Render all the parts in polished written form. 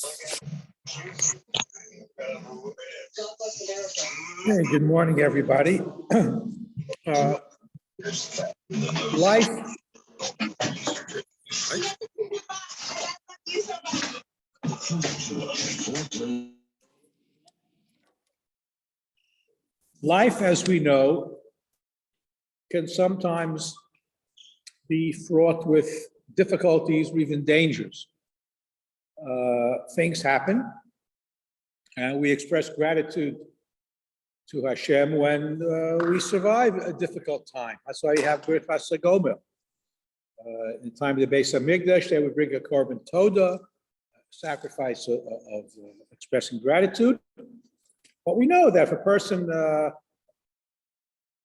Hey, good morning, everybody. Life. Life, as we know, can sometimes be fraught with difficulties or even dangers. Things happen, and we express gratitude to Hashem when we survive a difficult time. That's why you have Brit Hasagomer. In the time of the Beis Hamikdash, they would bring a korban toda, sacrifice of expressing gratitude. But we know that if a person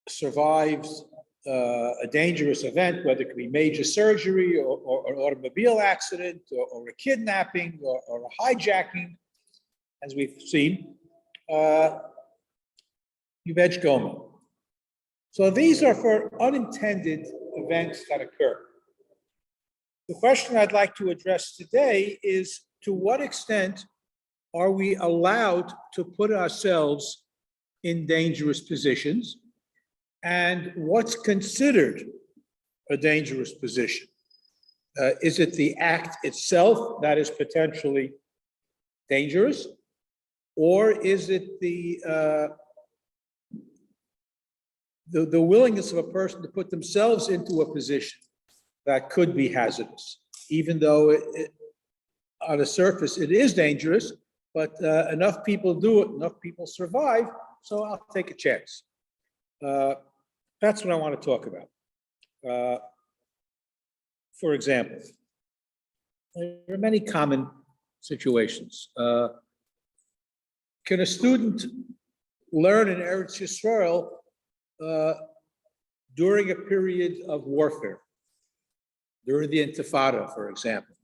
survives a dangerous event, whether it could be major surgery or an automobile accident or a kidnapping or a hijacking, as we've seen, Yuvej Goma. So these are for unintended events that occur. The question I'd like to address today is, to what extent are we allowed to put ourselves in dangerous positions, and what's considered a dangerous position? Is it the act itself that is potentially dangerous, or is it the willingness of a person to put themselves into a position that could be hazardous, even though on the surface it is dangerous, but enough people do it, enough people survive, so I'll take a chance. That's what I want to talk about. For example, there are many common situations. Can a student learn in Eretz Yisrael during a period of warfare, during the Intifada, for example?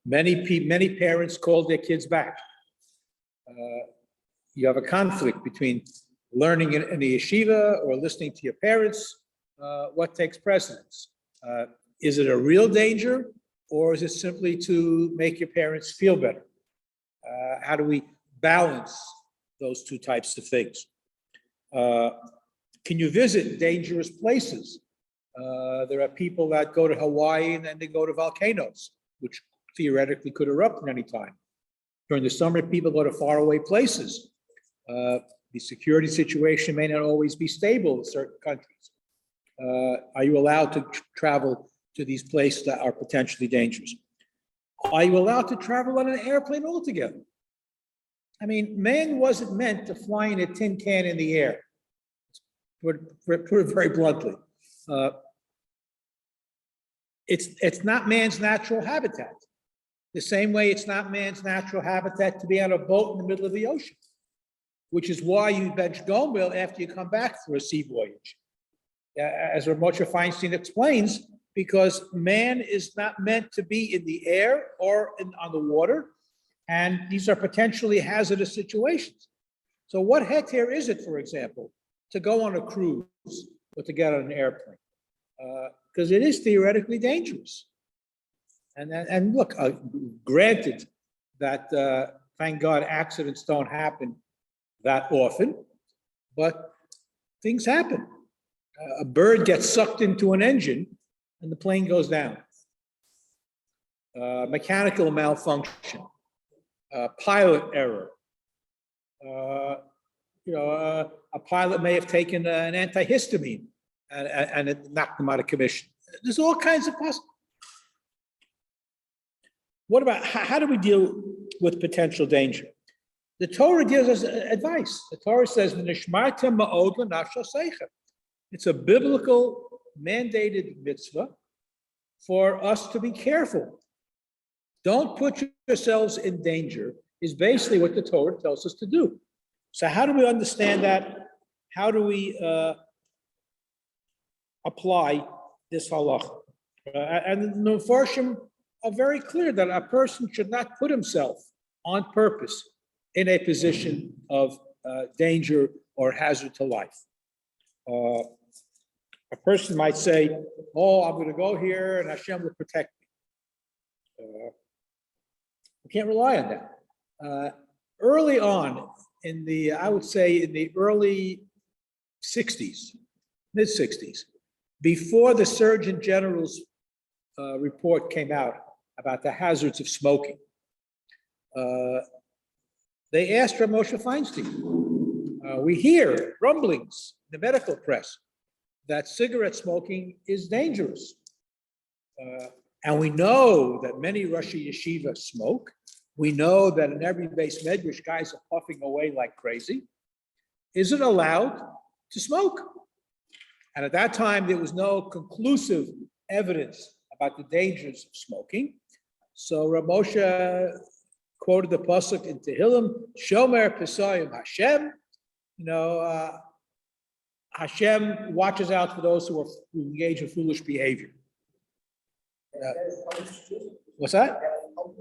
Many parents called their kids back. You have a conflict between learning in a yeshiva or listening to your parents. What takes precedence? Is it a real danger, or is it simply to make your parents feel better? How do we balance those two types of things? Can you visit dangerous places? There are people that go to Hawaii and then they go to volcanoes, which theoretically could erupt at any time. During the summer, people go to faraway places. The security situation may not always be stable in certain countries. Are you allowed to travel to these places that are potentially dangerous? Are you allowed to travel on an airplane altogether? I mean, man wasn't meant to fly in a tin can in the air. Put it very bluntly. It's not man's natural habitat. The same way it's not man's natural habitat to be on a boat in the middle of the ocean, which is why you bench Gomel after you come back for a sea voyage. As Moshe Feinstein explains, because man is not meant to be in the air or on the water, and these are potentially hazardous situations. So what heter is it, for example, to go on a cruise or to get on an airplane? Because it is theoretically dangerous. And look, granted that, thank God, accidents don't happen that often, but things happen. A bird gets sucked into an engine and the plane goes down. Mechanical malfunction, pilot error. A pilot may have taken an antihistamine and it knocked them out of commission. There's all kinds of possibilities. What about, how do we deal with potential danger? The Torah gives us advice. The Torah says, it's a biblical mandated mitzvah for us to be careful. Don't put yourselves in danger is basically what the Torah tells us to do. So how do we understand that? How do we apply this halacha? And the Mefarshim are very clear that a person should not put himself on purpose in a position of danger or hazard to life. A person might say, oh, I'm going to go here and Hashem will protect me. We can't rely on that. Early on in the, I would say in the early 60s, mid 60s, before the Surgeon General's report came out about the hazards of smoking, they asked Rav Moshe Feinstein, we hear rumblings in the medical press that cigarette smoking is dangerous. And we know that many Rosh Yeshiva smoke. We know that in every base medrash, guys are puffing away like crazy. Is it allowed to smoke? And at that time, there was no conclusive evidence about the dangers of smoking. So Rav Moshe quoted the pasuk in Tehillim, Shomer Pesayim Hashem. Hashem watches out for those who engage in foolish behavior. What's that?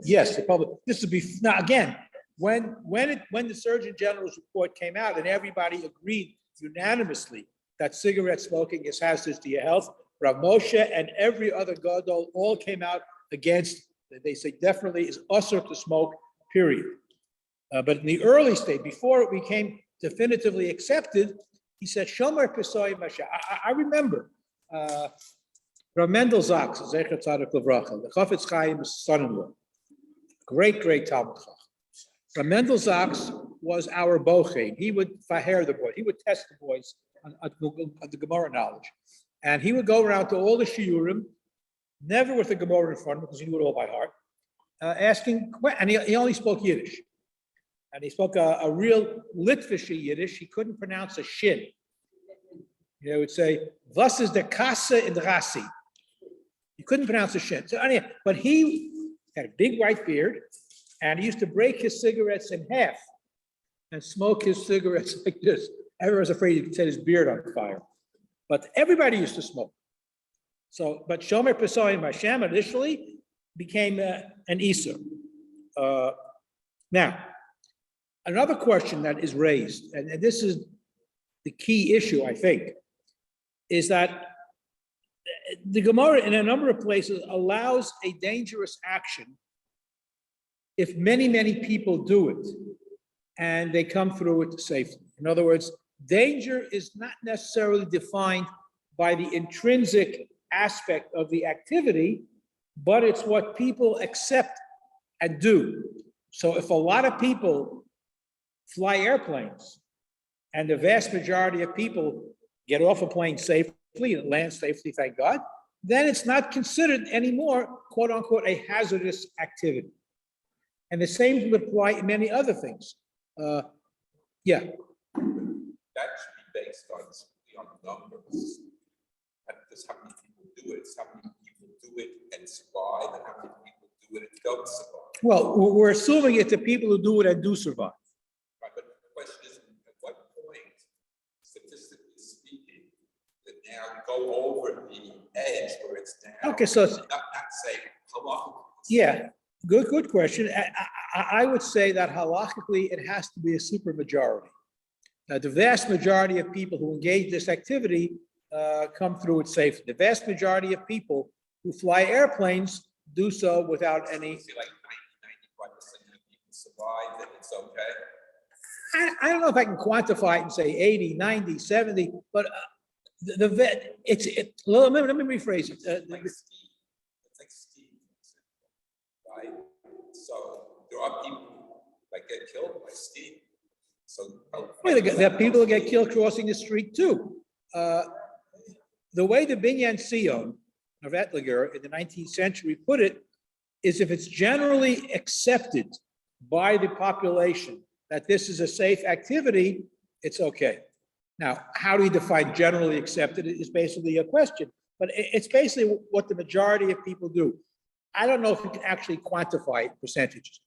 Yes, the public. This would be now again when the Surgeon General's report came out and everybody agreed unanimously that cigarette smoking is hazardous to your health. Rav Moshe and every other gadol all came out against. They say definitely is usher to smoke. Period. But in the early stage, before it became definitively accepted, he said Shomer Pesayim Hashem. I remember. Rav Mendel Zaks, Zecher Tzadik Levracha, the Chafetz Chaim's son-in-law, great Talmud Chacham. Rav Mendel Zaks was our bochein. He would faher the boys. He would test the boys on the Gemara knowledge. And he would go around to all the shiurim, never with the Gemara in front of him because he knew it all by heart, asking, and he only spoke Yiddish. And he spoke a real Litvish Yiddish. He couldn't pronounce a shin. He would say, "Was is the kassa in the rasi?" He couldn't pronounce the shin. So anyway, but he had a big white beard, and he used to break his cigarettes in half and smoke his cigarettes like this. Everyone was afraid he could set his beard on fire. But everybody used to smoke. So, but Shomer Pesayim Hashem initially became an Isur. Now, another question that is raised, and this is the key issue, I think, is that the Gemara in a number of places allows a dangerous action if many people do it and they come through it safely. In other words, danger is not necessarily defined by the intrinsic aspect of the activity, but it's what people accept and do. So if a lot of people fly airplanes and the vast majority of people get off a plane safely and land safely, thank God, then it's not considered anymore, quote unquote, a hazardous activity. And the same would apply in many other things. Yeah. That should be based on numbers. And just how many people do it, how many people do it and survive, and how many people do it and don't survive. Well, we're assuming it's the people who do it and do survive. Right, but the question is, at what point, statistically speaking, that now go over the edge where it's now? Okay, so not say, come on. Yeah, good question. I would say that halachically it has to be a supermajority. The vast majority of people who engage this activity come through it safely. The vast majority of people who fly airplanes do so without any. See, like 90-95% of people survive, then it's okay. I don't know if I can quantify it and say 80, 90, 70, but let me rephrase it. It's like Steve, right? So there are people that get killed by Steve. So there are people who get killed crossing the street too. The way the Binyan Sion of Etlinger in the 19th century put it is if it's generally accepted by the population that this is a safe activity, it's okay. Now, how do you define generally accepted is basically a question, but it's basically what the majority of people do. I don't know if we can actually quantify percentages.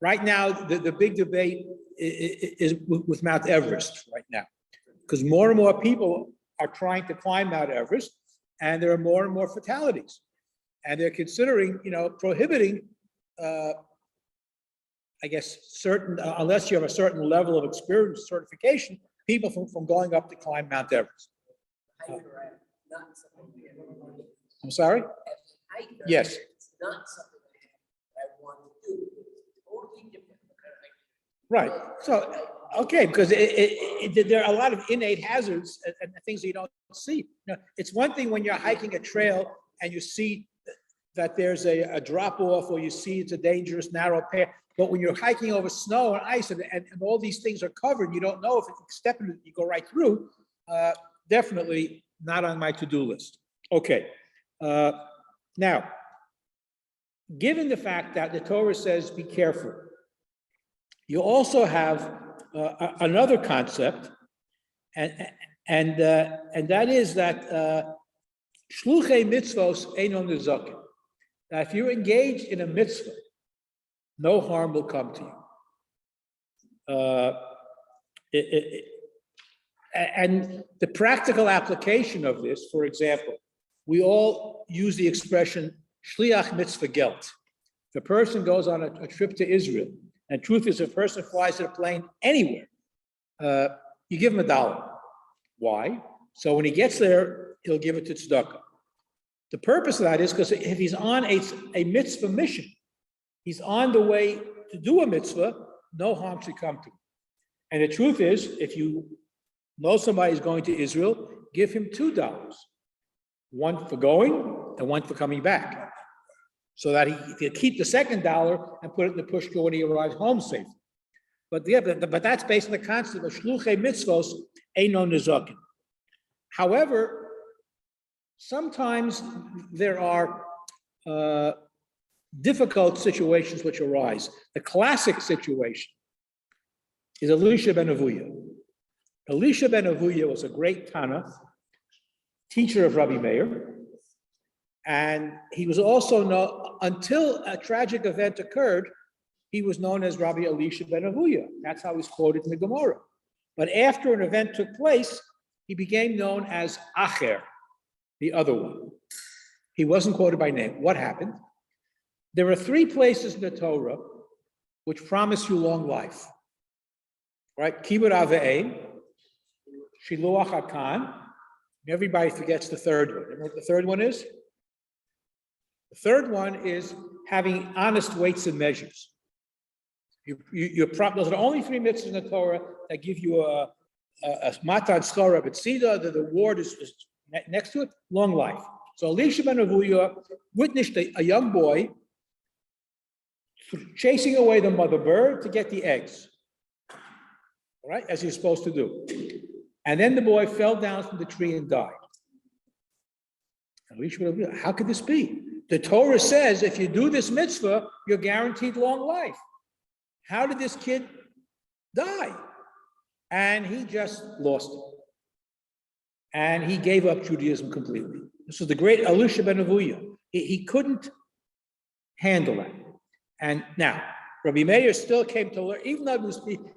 Right now, the big debate is with Mount Everest right now, because more and more people are trying to climb Mount Everest, and there are more and more fatalities. And they're considering, prohibiting, I guess, certain, unless you have a certain level of experience certification, people from going up to climb Mount Everest. I'm sorry? Yes. It's not something Right. So, okay, because there are a lot of innate hazards and things that you don't see. It's one thing when you're hiking a trail and you see that there's a drop off, or you see it's a dangerous narrow path. But when you're hiking over snow and ice and all these things are covered, you don't know if you step in it, you go right through. Definitely not on my to-do list. Okay. Now, given the fact that the Torah says be careful, you also have another concept, and that is that shluchei mitzvos einon nezaken. Now, if you're engaged in a mitzvah, no harm will come to you. And the practical application of this, for example, we all use the expression shliach mitzvah gelt. If a person goes on a trip to Israel, and truth is, if a person flies in a plane anywhere, you give him $1. Why? So when he gets there, he'll give it to tzedakah. The purpose of that is because if he's on a mitzvah mission, he's on the way to do a mitzvah, no harm should come to him. And the truth is, if you know somebody is going to Israel, give him $2, one for going and one for coming back, so that he'll keep the second $1 and put it in the push drawer when he arrives home safely. But that's based on the concept of shluchei mitzvos einon nezaken. However, sometimes there are difficult situations which arise. The classic situation is Elisha ben Avuya. Elisha ben Avuya was a great Tana, teacher of Rabbi Meir, and he was also known, until a tragic event occurred, he was known as Rabbi Elisha ben Avuya. That's how he's quoted in the Gemara. But after an event took place, he became known as Acher, the other one. He wasn't quoted by name. What happened? There are 3 places in the Torah which promise you long life. Right? Kibud Avein, Shiluach Hakan. Everybody forgets the third one. Remember what the third one is? The third one is having honest weights and measures. Those are the only 3 mitzvahs in the Torah that give you a matan schara b'tzida, the reward is next to it, long life. So Elisha ben Avuya witnessed a young boy chasing away the mother bird to get the eggs, all right, as he's supposed to do. And then the boy fell down from the tree and died. Elisha ben Avuya, how could this be? The Torah says if you do this mitzvah, you're guaranteed long life. How did this kid die? And he just lost it. And he gave up Judaism completely. This was the great Elisha ben Avuya. He couldn't handle that. And now, Rabbi Meir still came to learn, even though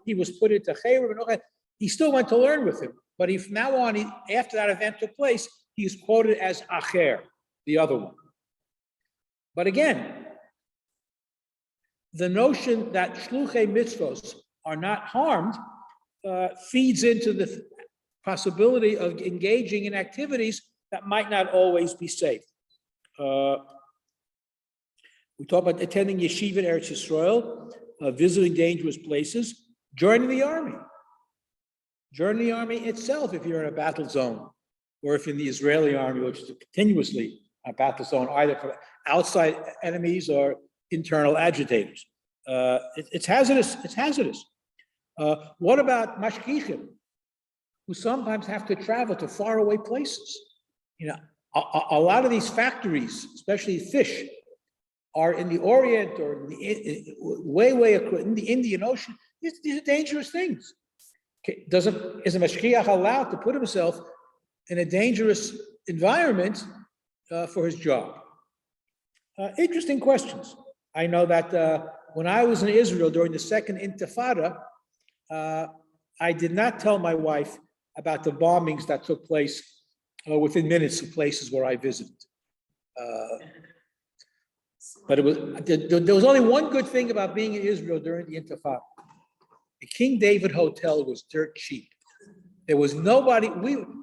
he was put into Chayrim and all that, he still went to learn with him. But from now on, after that event took place, he is quoted as Acher, the other one. But again, the notion that shluchei mitzvos are not harmed feeds into the possibility of engaging in activities that might not always be safe. We talk about attending yeshiva in Eretz Yisrael, visiting dangerous places, joining the army. Join the army itself if you're in a battle zone, or if you're in the Israeli army, which is continuously a battle zone, either for outside enemies or internal agitators. It's hazardous. It's hazardous. What about mashgichim, who sometimes have to travel to faraway places? You know, a lot of these factories, especially fish, are in the Orient or way in the Indian Ocean. These are dangerous things. Okay, is a mashgiach allowed to put himself in a dangerous environment for his job? Interesting questions. I know that when I was in Israel during the second Intifada, I did not tell my wife about the bombings that took place within minutes of places where I visited. But there was only one good thing about being in Israel during the Intifada. The King David Hotel was dirt cheap. There was nobody.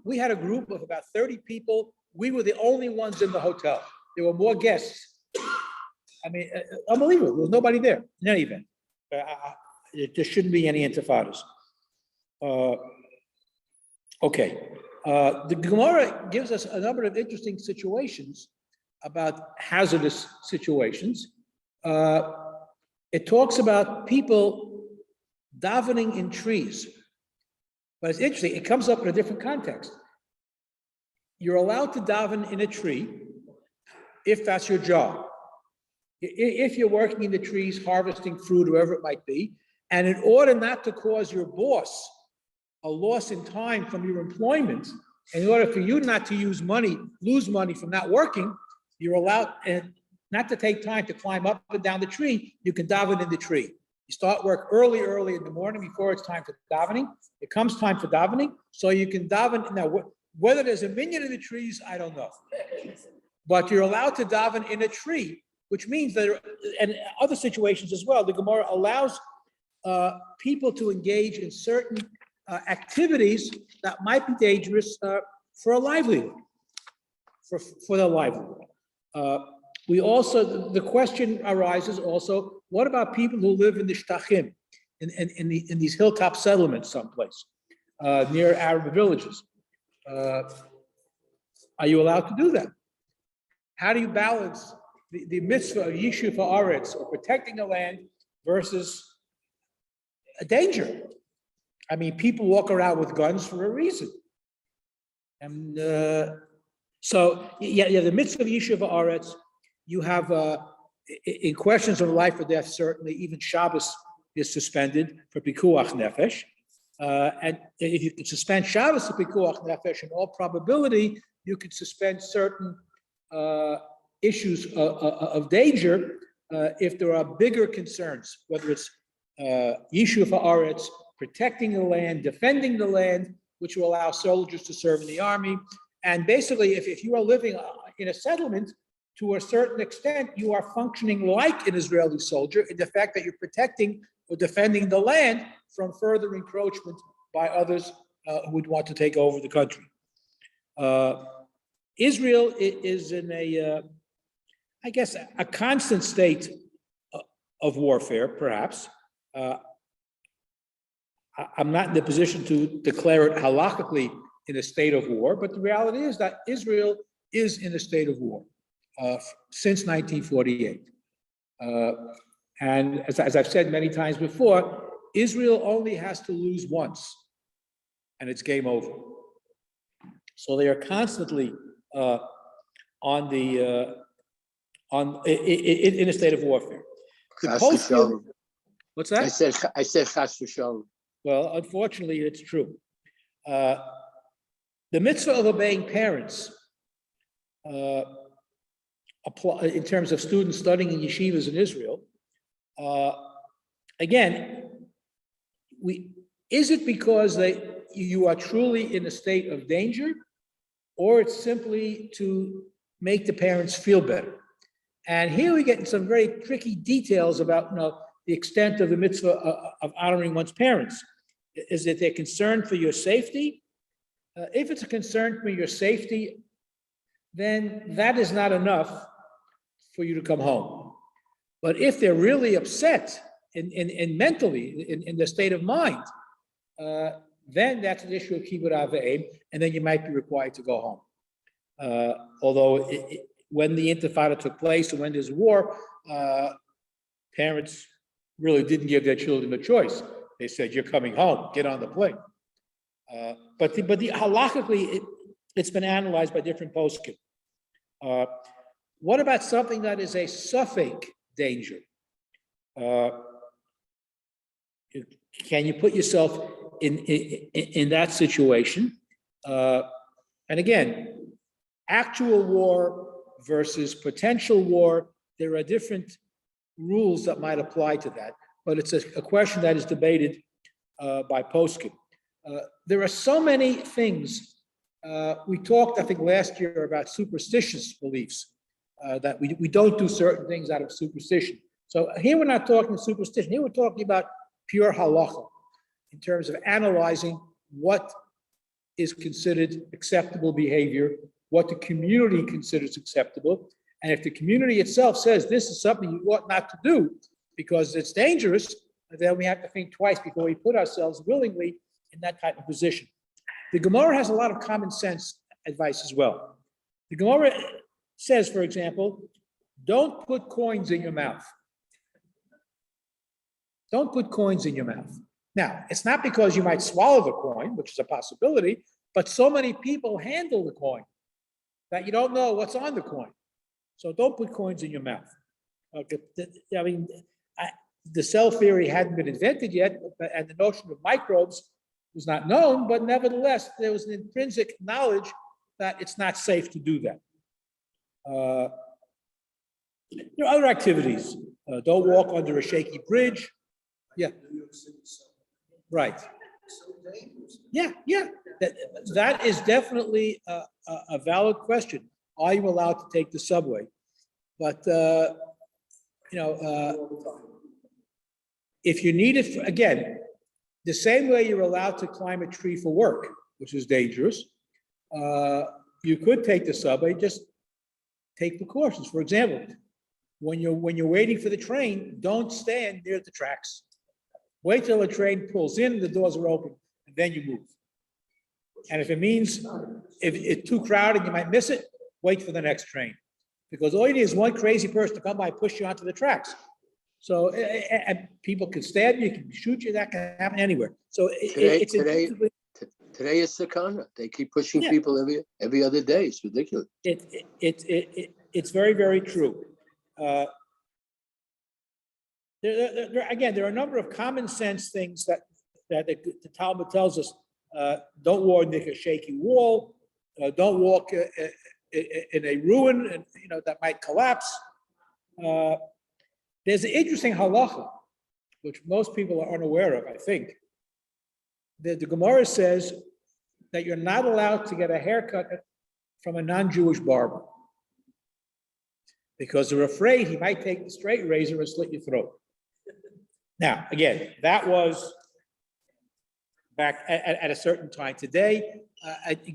We had a group of about 30 people. We were the only ones in the hotel. There were more guests. I mean, unbelievable. There was nobody there in any event. there shouldn't be any intifadas. Okay. The Gemara gives us a number of interesting situations about hazardous situations. It talks about people davening in trees. But it's interesting, it comes up in a different context. You're allowed to daven in a tree if that's your job. If you're working in the trees, harvesting fruit, whatever it might be, and in order not to cause your boss a loss in time from your employment, in order for you not to lose money from not working, you're allowed not to take time to climb up and down the tree. You can daven in the tree. You start work early in the morning before it's time for davening. It comes time for davening, so you can daven. Now, whether there's a minyan in the trees, I don't know. But you're allowed to daven in a tree, which means that, and other situations as well, the Gemara allows people to engage in certain activities that might be dangerous for a livelihood, for their livelihood. We also, the question arises also, what about people who live in the shtachim, in these hilltop settlements someplace, near Arab villages? Are you allowed to do that? How do you balance the mitzvah of Yishuv ha'aretz, or protecting the land, versus a danger? I mean, people walk around with guns for a reason. And so, the mitzvah of Yishuv ha'aretz, you have, in questions of life or death, certainly, even Shabbos is suspended for pikuach nefesh. And if you could suspend Shabbos for pikuach nefesh, in all probability, you could suspend certain issues of danger if there are bigger concerns, whether it's Yishuv ha'aretz, protecting the land, defending the land, which will allow soldiers to serve in the army. And basically, if you are living in a settlement, to a certain extent, you are functioning like an Israeli soldier in the fact that you're protecting or defending the land from further encroachment by others who would want to take over the country. Israel is in I guess, a constant state of warfare, perhaps. I'm not in the position to declare it halachically in a state of war, but the reality is that Israel is in a state of war since 1948. And as I've said many times before, Israel only has to lose once, and it's game over. So they are constantly in a state of warfare. What's that? I said chas v'shalom. Well, unfortunately, it's true. The mitzvah of obeying parents, apply in terms of students studying in yeshivas in Israel. Again, is it because you are truly in a state of danger, or it's simply to make the parents feel better? And here we get some very tricky details about the extent of the mitzvah of honoring one's parents. Is it they're concerned for your safety? If it's a concern for your safety, then that is not enough for you to come home. But if they're really upset in mentally, in their state of mind, then that's an issue of kibbud av v'em, and then you might be required to go home. Although when the Intifada took place and when there's war, parents really didn't give their children a choice. They said, "You're coming home. Get on the plane." But halachically, it's been analyzed by different poskim. What about something that is a suffix danger? Can you put yourself in that situation? And again, actual war versus potential war, there are different rules that might apply to that, but it's a question that is debated by poskim. There are so many things. We talked, I think, last year about superstitious beliefs, that we don't do certain things out of superstition. So here we're not talking superstition. Here we're talking about pure halacha in terms of analyzing what is considered acceptable behavior, what the community considers acceptable. And if the community itself says this is something you ought not to do because it's dangerous, then we have to think twice before we put ourselves willingly in that type of position. The Gemara has a lot of common sense advice as well. The Gemara says, for example, don't put coins in your mouth. Don't put coins in your mouth. Now, it's not because you might swallow the coin, which is a possibility, but so many people handle the coin that you don't know what's on the coin. So don't put coins in your mouth. Okay. I mean, the cell theory hadn't been invented yet, and the notion of microbes was not known, but nevertheless, there was an intrinsic knowledge that it's not safe to do that. There are other activities. Don't walk under a shaky bridge. Yeah. Right. Yeah. That is definitely a valid question. Are you allowed to take the subway? But, if you need it, again, the same way you're allowed to climb a tree for work, which is dangerous, you could take the subway, just take precautions. For example, when you're waiting for the train, don't stand near the tracks. Wait till the train pulls in, the doors are open, and then you move. And if it means, if it's too crowded, you might miss it, wait for the next train. Because all you need is one crazy person to come by and push you onto the tracks. So, and people can stab you, can shoot you, that can happen anywhere. So Today is Sakana. They keep pushing people every other day. It's ridiculous. It's very, very true. There are a number of common sense things that the Talmud tells us. Don't walk near a shaky wall. Don't walk in a ruin, and that might collapse. There's an interesting halacha, which most people are unaware of, I think. The Gemara says that you're not allowed to get a haircut from a non-Jewish barber because they're afraid he might take the straight razor and slit your throat. Now, again, that was back at a certain time. Today,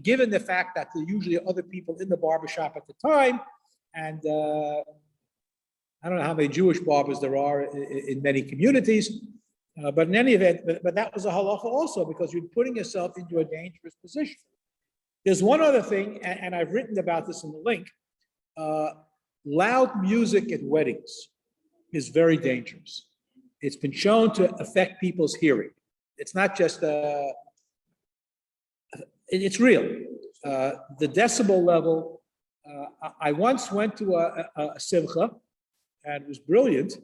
given the fact that there are usually other people in the barbershop at the time, and I don't know how many Jewish barbers there are in many communities, but in any event, but that was a halacha also, because you're putting yourself into a dangerous position. There's one other thing, and I've written about this in the link. Loud music at weddings is very dangerous. It's been shown to affect people's hearing. It's not just, it's real. The decibel level, I once went to a simcha, and it was brilliant.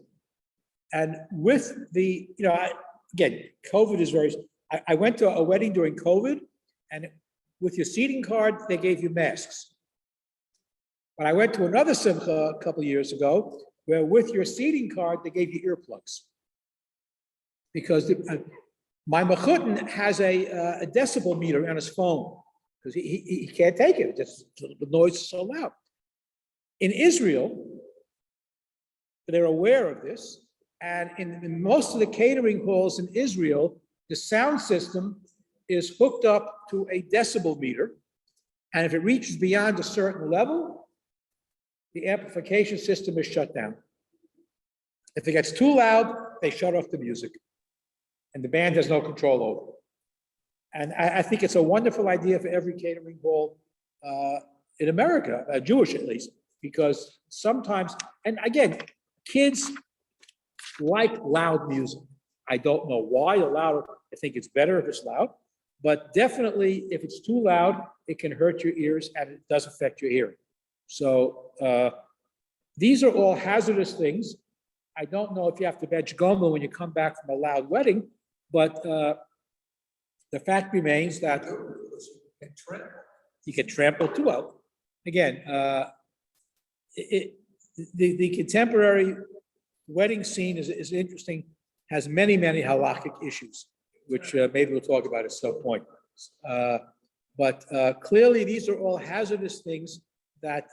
And with the, again, COVID is very, I went to a wedding during COVID, and with your seating card, they gave you masks. But I went to another simcha a couple of years ago, where with your seating card, they gave you earplugs. Because my mechutin has a decibel meter on his phone, because he can't take it, the noise is so loud. In Israel, they're aware of this, and in most of the catering halls in Israel, the sound system is hooked up to a decibel meter, and if it reaches beyond a certain level, the amplification system is shut down. If it gets too loud, they shut off the music, and the band has no control over it. And I think it's a wonderful idea for every catering hall in America, Jewish at least, because sometimes, and again, kids like loud music. I don't know why. The louder, I think it's better if it's loud, but definitely if it's too loud, it can hurt your ears and it does affect your hearing. So these are all hazardous things. I don't know if you have to bench goma when you come back from a loud wedding, but the fact remains that you can trample too well. Again, the contemporary wedding scene is interesting, has many halakhic issues, which maybe we'll talk about at some point. But clearly, these are all hazardous things that,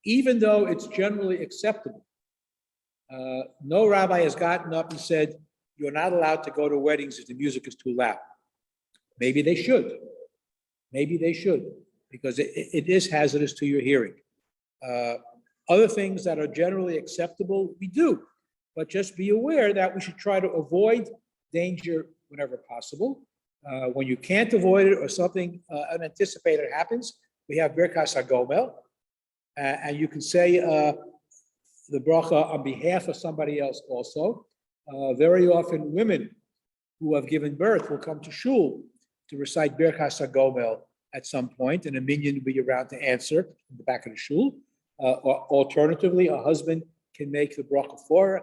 even though it's generally acceptable, no rabbi has gotten up and said, you're not allowed to go to weddings if the music is too loud. Maybe they should. Maybe they should, because it is hazardous to your hearing. Other things that are generally acceptable, we do. but just be aware that we should try to avoid danger whenever possible. When you can't avoid it or something unanticipated happens, we have Birkas HaGomel, and you can say the bracha on behalf of somebody else also. Very often women who have given birth will come to shul to recite Birkas HaGomel at some point, and a minion will be around to answer in the back of the shul. Or alternatively, a husband can make the bracha for her,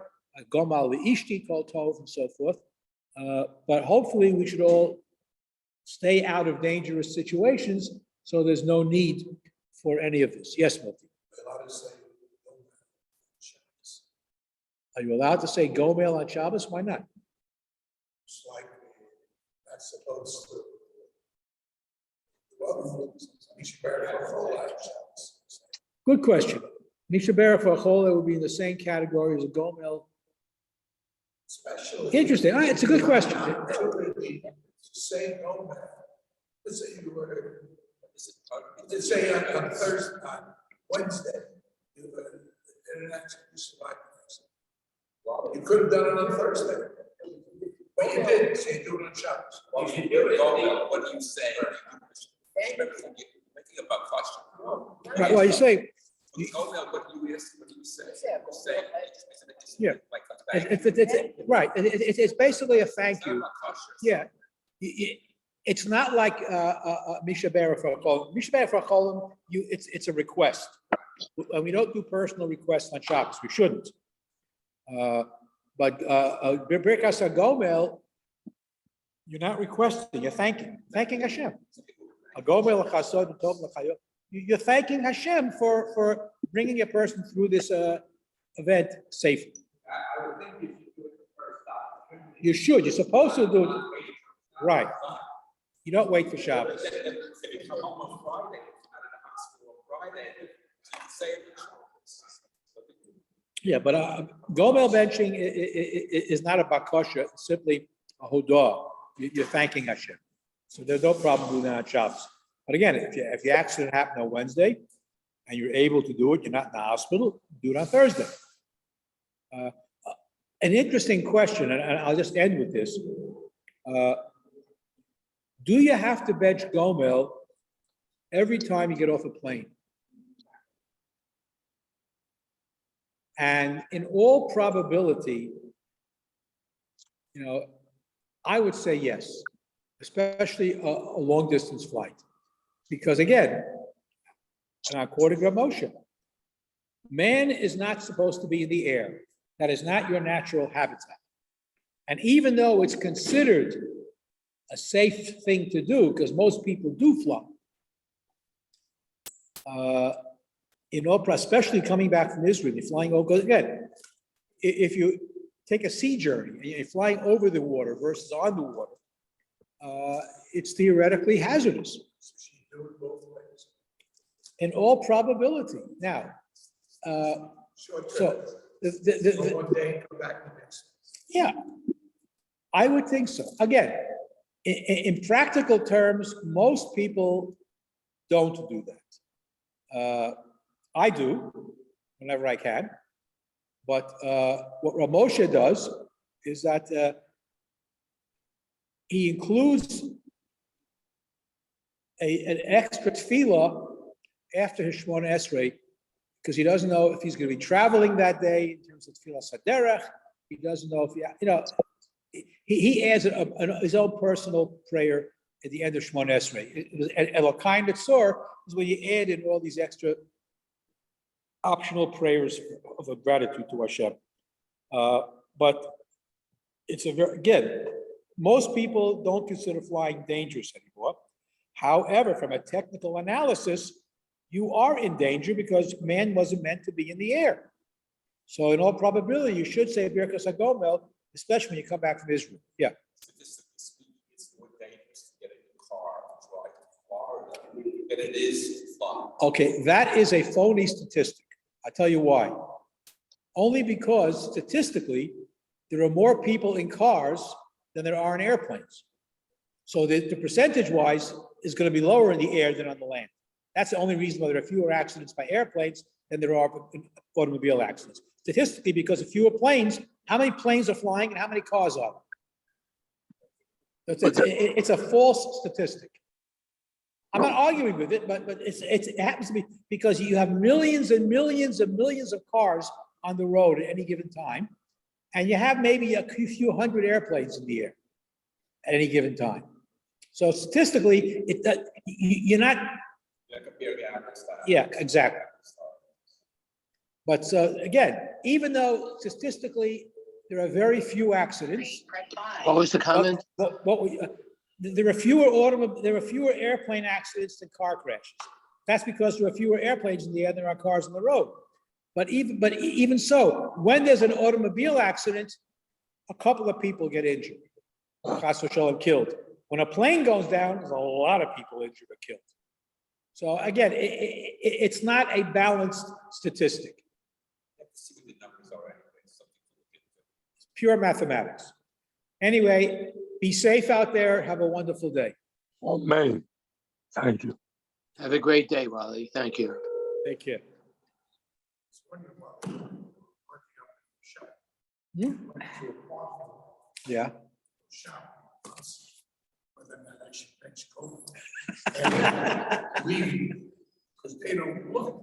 Gomal Ishti Kol Tov, and so forth. But hopefully we should all stay out of dangerous situations, so there's no need for any of this. Yes, Moti. Are you allowed to say Gomel on Shabbos? Why not? It's like that's supposed to. Good question. Misha Bera for Chola would be in the same category as a Gomel. Especially. Interesting. It's a good question. Say Gomel. Let's say you were. Let's say on Thursday, on Wednesday, you were in an accident, you survived. You could have done it on Thursday. But you didn't, so you do it on Shabbos. Well, if you do it, what do you say? Making a question. Right, well, you say, What do you ask? What do you say? You say. Yeah. Right. It's basically a thank you. Yeah. It's not like Misha Bera for Cholim. Misha Bera for Cholim, it's a request. And we don't do personal requests on Shabbos. We shouldn't. But Birkas HaGomel, you're not requesting, you're thanking Hashem. HaGomel L'chasod Tov L'chayot. You're thanking Hashem for bringing a person through this event safely. I would think you should do it the first time. You should. You're supposed to do it. Right. You don't wait for Shabbos. If you come home on Friday, out of the hospital on Friday, so you say it. Yeah, but Gomel benching is not a bakosha, it's simply a hodah. You're thanking Hashem. So there's no problem doing that on Shabbos. But again, if your accident happened on Wednesday and you're able to do it, you're not in the hospital, do it on Thursday. An interesting question, and I'll just end with this. Do you have to bench Gomel every time you get off a plane? And in all probability, I would say yes, especially a long distance flight. Because again, and according to Moshe, man is not supposed to be in the air. That is not your natural habitat. And even though it's considered a safe thing to do, because most people do fly, especially coming back from Israel, you're flying over, again, if you take a sea journey and you're flying over the water versus on the water, it's theoretically hazardous. In all probability. Now, so one day, come back the next. Yeah, I would think so. Again, in practical terms, most people don't do that. I do whenever I can, but what Ramosha does is that he includes an extra tefillah after his Shemona Esrei, because he doesn't know if he's going to be traveling that day in terms of tefillah saderech. He doesn't know if he adds his own personal prayer at the end of Shemona Esrei. Elokai Netzor is when you add in all these extra optional prayers of gratitude to Hashem. But it's again, most people don't consider flying dangerous anymore. However, from a technical analysis, you are in danger because man wasn't meant to be in the air. So in all probability, you should say Birkas HaGomel, especially when you come back from Israel. Yeah. Statistically speaking, it's more dangerous to get in a car and drive to Florida than it is to fly. Okay, that is a phony statistic. I'll tell you why. Only because statistically, there are more people in cars than there are in airplanes. So the percentage-wise is going to be lower in the air than on the land. That's the only reason why there are fewer accidents by airplanes than there are automobile accidents. Statistically, because of fewer planes, how many planes are flying and how many cars are there? It's a false statistic. I'm not arguing with it, but it happens to be because you have millions and millions and millions of cars on the road at any given time. And you have maybe a few hundred airplanes in the air at any given time. So statistically, you're not, Yeah, compare the average style. yeah, exactly. But again, even though statistically, there are very few accidents. What was the comment? There are fewer airplane accidents than car crashes. That's because there are fewer airplanes in the air than there are cars on the road. But even so, when there's an automobile accident, a couple of people get injured. Chas v'shalom killed. When a plane goes down, there's a lot of people injured or killed. So again, it's not a balanced statistic. You have to see what the numbers are anyway, something to look into. It's pure mathematics. Anyway, be safe out there. Have a wonderful day. Amen. Thank you. Have a great day, Wally. Thank you. Take care. It's wonderful. Working up in the shop. Went to a bar, Yeah. shop. Whether or not I should bench go. And leave, because they don't look.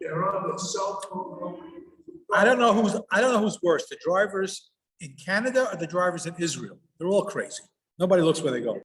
They're on their cell phone. I don't know who's worse, the drivers in Canada or the drivers in Israel. They're all crazy. Nobody looks where they go.